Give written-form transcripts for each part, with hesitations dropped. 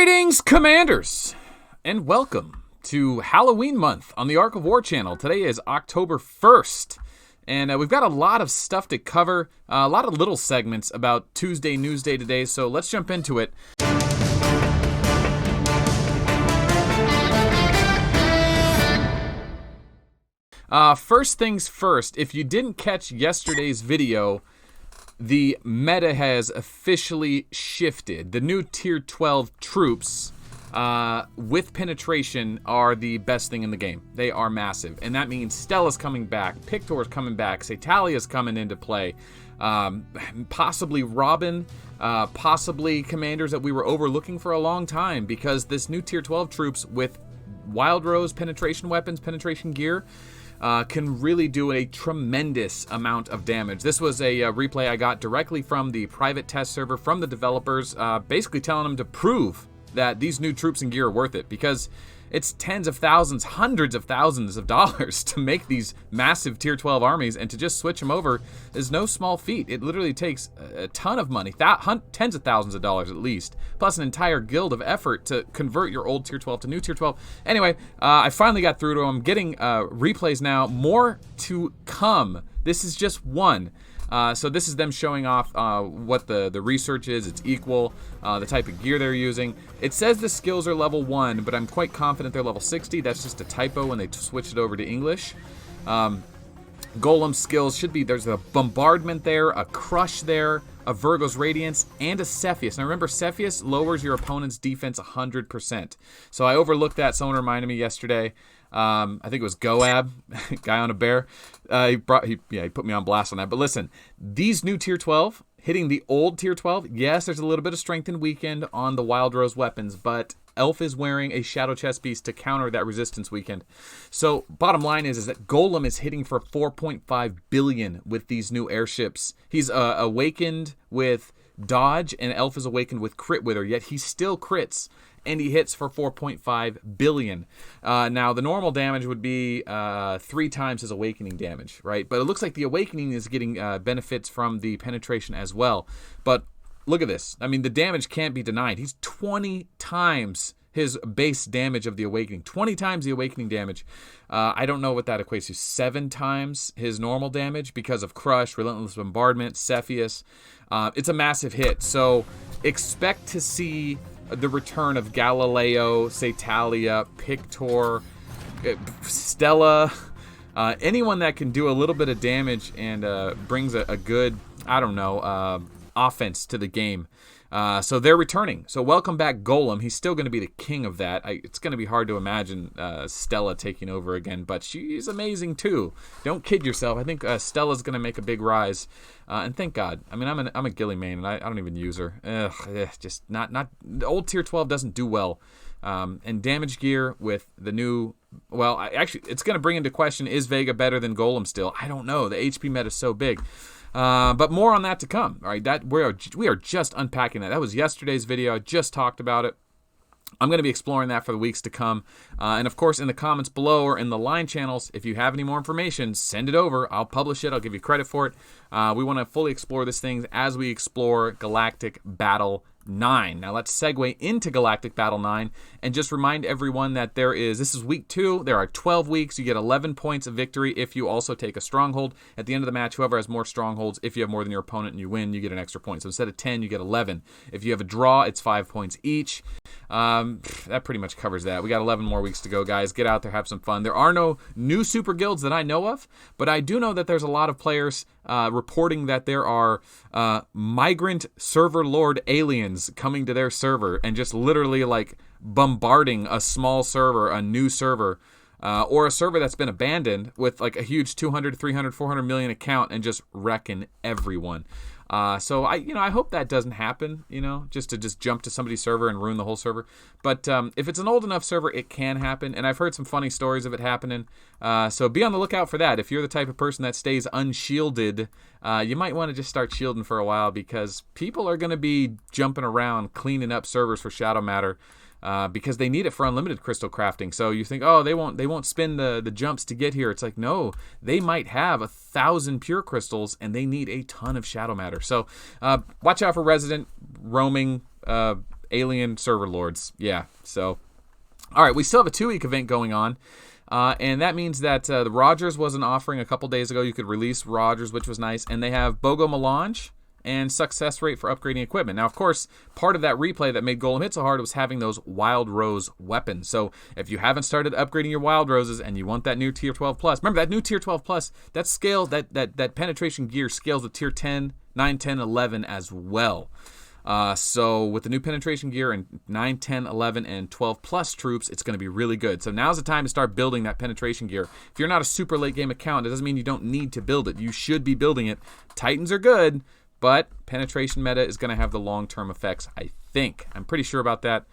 Greetings, Commanders, and welcome to Halloween month on the Ark of War channel. Today is October 1st, and we've got a lot of stuff to cover, a lot of little segments about Tuesday Newsday today, so let's jump into it. First things first, if you didn't catch yesterday's video, the meta has officially shifted. The new Tier 12 troops with penetration are the best thing in the game. They are massive, and that means Stella's coming back, Pictor's coming back, Satalia's coming into play, possibly Robin, possibly commanders that we were overlooking for a long time, because this new Tier 12 troops with Wild Rose penetration weapons, penetration gear, can really do a tremendous amount of damage. This was a replay I got directly from the private test server from the developers, basically telling them to prove that these new troops and gear are worth it, because it's tens of thousands, hundreds of thousands of dollars to make these massive Tier 12 armies, and to just switch them over is no small feat. It literally takes a ton of money, tens of thousands of dollars at least, plus an entire guild of effort to convert your old Tier 12 to new Tier 12. Anyway, I finally got through to them. Getting replays now, more to come. This is just one. So this is them showing off what the research is. It's equal, the type of gear they're using. It says the skills are level 1, but I'm quite confident they're level 60. That's just a typo when they switched it over to English. Golem skills should be, there's a bombardment there, a crush there, a Virgo's Radiance, and a Cepheus. Now remember, Cepheus lowers your opponent's defense 100%. So I overlooked that. Someone reminded me yesterday. I think it was Goab, guy on a bear. He put me on blast on that. But listen, these new Tier 12 hitting the old Tier 12, yes, there's a little bit of strength and weekend on the Wild Rose weapons, but Elf is wearing a Shadow Chest Piece to counter that resistance weekend. So bottom line is that Golem is hitting for 4.5 billion with these new airships. He's awakened with dodge, and Elf is awakened with crit wither, yet he still crits, and he hits for 4.5 billion. Now, the normal damage would be 3 times his awakening damage, right? But it looks like the awakening is getting benefits from the penetration as well. But look at this. I mean, the damage can't be denied. He's 20 times his base damage of the awakening. 20 times the awakening damage. I don't know what that equates to. 7 times his normal damage because of Crush, Relentless Bombardment, Cepheus. It's a massive hit. So expect to see the return of Galileo, Satalia, Pictor, Stella, anyone that can do a little bit of damage and brings a good, offense to the game. So they're returning. So welcome back, Golem. He's still going to be the king of that. It's going to be hard to imagine Stella taking over again, but she's amazing too. Don't kid yourself. I think Stella's going to make a big rise, and thank God. I mean, I'm a Gilly main, and I don't even use her. Just not. The old Tier 12 doesn't do well. And damage gear with the new, actually, it's going to bring into question, is Vega better than Golem still? I don't know. The HP meta is so big. But more on that to come. All right, we are just unpacking that. That was yesterday's video. I just talked about it. I'm going to be exploring that for the weeks to come. And of course, in the comments below or in the line channels, if you have any more information, send it over. I'll publish it. I'll give you credit for it. We want to fully explore this thing as we explore Galactic Battle 9. Now let's segue into Galactic Battle 9 and just remind everyone that this is week 2. There are 12 weeks. You get 11 points of victory if you also take a stronghold. At the end of the match, whoever has more strongholds, if you have more than your opponent and you win, you get an extra point. So instead of 10, you get 11. If you have a draw, it's 5 points each. That pretty much covers that. We got 11 more weeks to go, guys. Get out there, have some fun. There are no new super guilds that I know of, but I do know that there's a lot of players reporting that there are migrant server lord aliens coming to their server and just literally like bombarding a small server, a new server, or a server that's been abandoned with like a huge 200, 300, 400 million account and just wrecking everyone. So I hope that doesn't happen, just to jump to somebody's server and ruin the whole server. But if it's an old enough server, it can happen. And I've heard some funny stories of it happening. So be on the lookout for that. If you're the type of person that stays unshielded, you might want to just start shielding for a while, because people are going to be jumping around cleaning up servers for Shadow Matter. Because they need it for unlimited crystal crafting. So you think, oh, they won't spend the jumps to get here. It's like, no, they might have 1,000 pure crystals and they need a ton of shadow matter. So watch out for resident roaming Alien server lords. Yeah, so. All right, we still have a 2-week event going on. And that means that the Rogers was an offering a couple days ago. You could release Rogers, which was nice. And they have BOGO Melange and success rate for upgrading equipment. Now, of course, part of that replay that made Golem hit so hard was having those Wild Rose weapons. So if you haven't started upgrading your Wild Roses and you want that new Tier 12 Plus, remember that new Tier 12 Plus, that scales, that penetration gear scales with Tier 10, 9, 10, 11 as well. So with the new penetration gear and 9, 10, 11, and 12 plus troops, it's going to be really good. So now's the time to start building that penetration gear. If you're not a super late game account, it doesn't mean you don't need to build it. You should be building it. Titans are good, but penetration meta is going to have the long-term effects, I think. I'm pretty sure about that.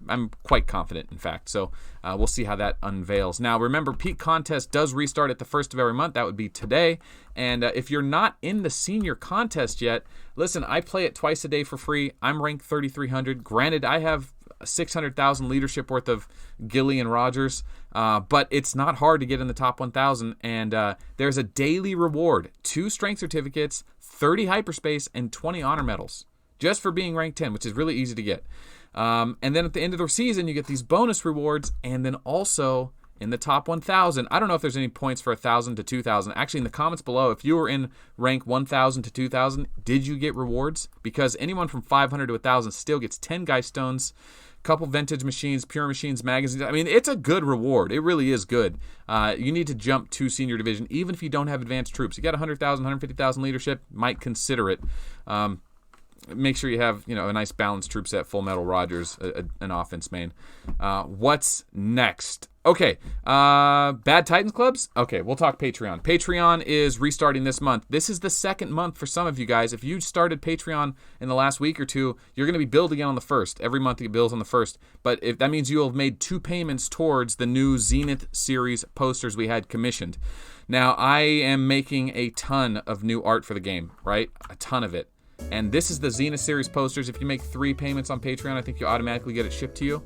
I'm quite confident, in fact. So we'll see how that unveils. Now, remember, Peak Contest does restart at the first of every month. That would be today. And if you're not in the Senior Contest yet, listen, I play it twice a day for free. I'm ranked 3,300. Granted, I have 600,000 leadership worth of Gilly and Rogers, but it's not hard to get in the top 1,000. And there's a daily reward, 2 strength certificates, 30 hyperspace, and 20 honor medals, just for being ranked 10, which is really easy to get. And then at the end of the season, you get these bonus rewards, and then also in the top 1,000, I don't know if there's any points for 1,000 to 2,000. Actually, in the comments below, if you were in rank 1,000 to 2,000, did you get rewards? Because anyone from 500 to 1,000 still gets 10 Geist Stones, couple vintage machines, pure machines, magazines. I mean, it's a good reward. It really is good. You need to jump to Senior Division, even if you don't have advanced troops. You got 100,000, 150,000 leadership, might consider it. Make sure you have, a nice balanced troop set, Full Metal Rogers, an offense main. What's next? Okay, Bad Titans Clubs? Okay, we'll talk Patreon. Patreon is restarting this month. This is the second month for some of you guys. If you started Patreon in the last week or two, you're going to be billed again on the 1st. Every month it bills on the 1st. But if that means you'll have made 2 payments towards the new Zenith series posters we had commissioned. Now, I am making a ton of new art for the game, right? A ton of it. And this is the Zenith series posters. If you make 3 payments on Patreon, I think you automatically get it shipped to you.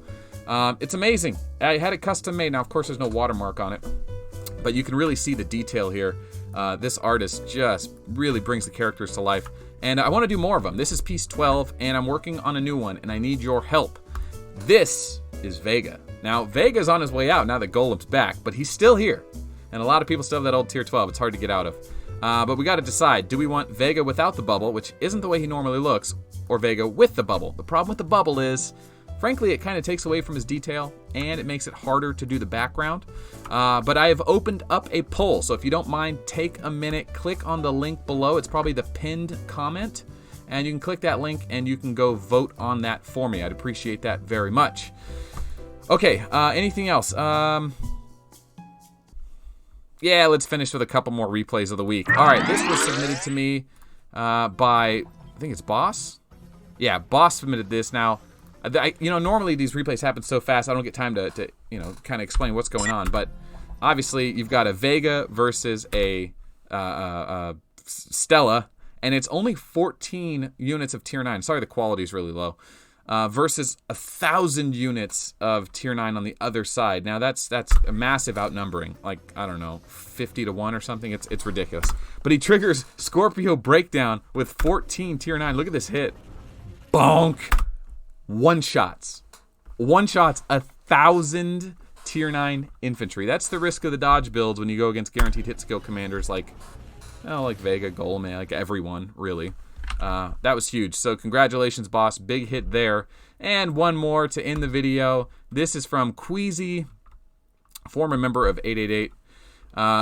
It's amazing. I had it custom made. Now, of course, there's no watermark on it, but you can really see the detail here. This artist just really brings the characters to life. And I want to do more of them. This is piece 12, and I'm working on a new one, and I need your help. This is Vega. Now, Vega's on his way out now that Golem's back, but he's still here. And a lot of people still have that old tier 12. It's hard to get out of. But we got to decide, do we want Vega without the bubble, which isn't the way he normally looks, or Vega with the bubble? The problem with the bubble is, frankly, it kind of takes away from his detail, and it makes it harder to do the background. But I have opened up a poll, so if you don't mind, take a minute, click on the link below. It's probably the pinned comment, and you can click that link, and you can go vote on that for me. I'd appreciate that very much. Okay, anything else? Yeah, let's finish with a couple more replays of the week. All right, this was submitted to me by, I think it's Boss? Yeah, Boss submitted this. Now, normally these replays happen so fast, I don't get time to kind of explain what's going on. But obviously, you've got a Vega versus a Stella, and it's only 14 units of Tier 9. Sorry, the quality is really low. Versus 1,000 units of Tier 9 on the other side. Now, that's a massive outnumbering. Like, I don't know, 50 to 1 or something. It's ridiculous. But he triggers Scorpio Breakdown with 14 Tier 9. Look at this hit. Bonk. One-shots. One-shots, 1,000 Tier 9 infantry. That's the risk of the dodge builds when you go against guaranteed hit skill commanders like Vega, Golem, like everyone, really. That was huge. So congratulations, Boss. Big hit there. And one more to end the video. This is from Queasy, former member of 888.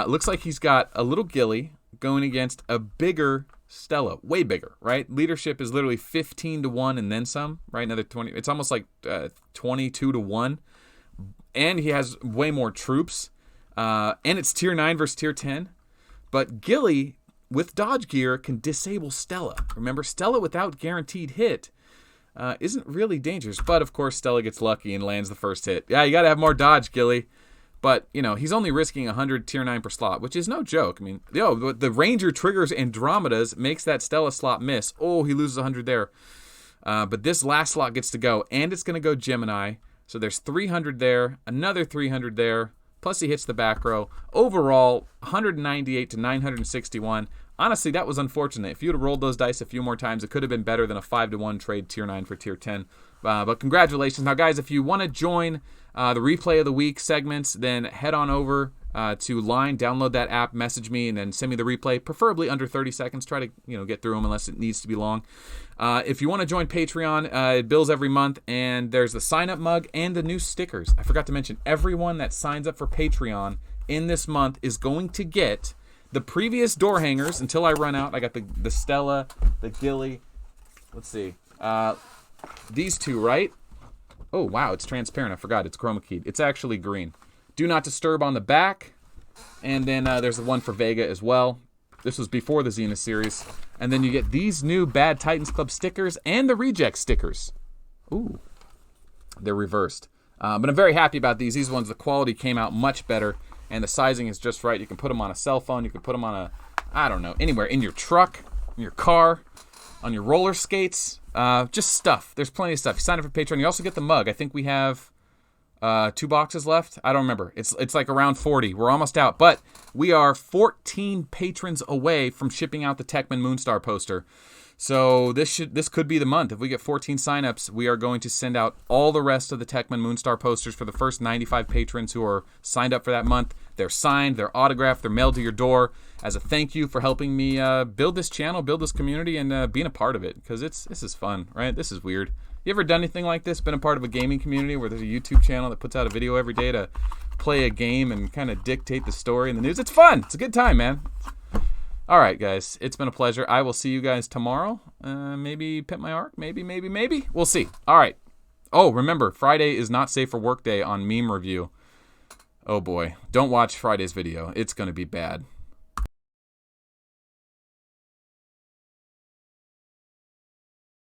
Looks like he's got a little Gilly going against a bigger Stella. Way bigger, right? Leadership is literally 15 to 1 and then some, right? Another 20. It's almost like 22 to 1. And he has way more troops. And it's Tier 9 versus Tier 10. But Gilly, with dodge gear, can disable Stella. Remember, Stella without guaranteed hit isn't really dangerous. But, of course, Stella gets lucky and lands the first hit. Yeah, you got to have more dodge, Gilly. But, he's only risking 100 Tier 9 per slot, which is no joke. I mean, the Ranger triggers Andromedas, makes that Stella slot miss. Oh, he loses 100 there. But this last slot gets to go, and it's going to go Gemini. So there's 300 there, another 300 there. Plus he hits the back row. Overall, 198 to 961. Honestly, that was unfortunate. If you would have rolled those dice a few more times, it could have been better than a 5-to-1 trade Tier 9 for Tier 10. But congratulations. Now, guys, if you want to join the Replay of the Week segments, then head on over to Line, download that app, message me, and then send me the replay, preferably under 30 seconds. Try to get through them unless it needs to be long. If you want to join Patreon, it bills every month, and there's the sign-up mug and the new stickers. I forgot to mention, everyone that signs up for Patreon in this month is going to get the previous door hangers until I run out. I got the Stella, the Gilly. Let's see. These two, right? Oh, wow, it's transparent. I forgot. It's chroma keyed. It's actually green. Do Not Disturb on the back. And then there's the one for Vega as well. This was before the Xena series. And then you get these new Bad Titans Club stickers and the Reject stickers. Ooh. They're reversed. But I'm very happy about these. These ones, the quality came out much better. And the sizing is just right. You can put them on a cell phone. You can put them on I don't know, anywhere. In your truck, in your car, on your roller skates. Just stuff. There's plenty of stuff. You sign up for Patreon. You also get the mug. I think we have 2 boxes left. I don't remember. It's like around 40. We're almost out. But we are 14 patrons away from shipping out the Techman Moonstar poster. So this could be the month. If we get 14 signups, we are going to send out all the rest of the Techman Moonstar posters for the first 95 patrons who are signed up for that month. They're signed, they're autographed, they're mailed to your door as a thank you for helping me build this channel, build this community, and being a part of it. Because this is fun, right? This is weird. You ever done anything like this? Been a part of a gaming community where there's a YouTube channel that puts out a video every day to play a game and kind of dictate the story and the news? It's fun. It's a good time, man. All right, guys. It's been a pleasure. I will see you guys tomorrow. Maybe Pimp My Arc. Maybe. We'll see. All right. Oh, remember, Friday is not safe for work day on Meme Review. Oh, boy. Don't watch Friday's video. It's going to be bad.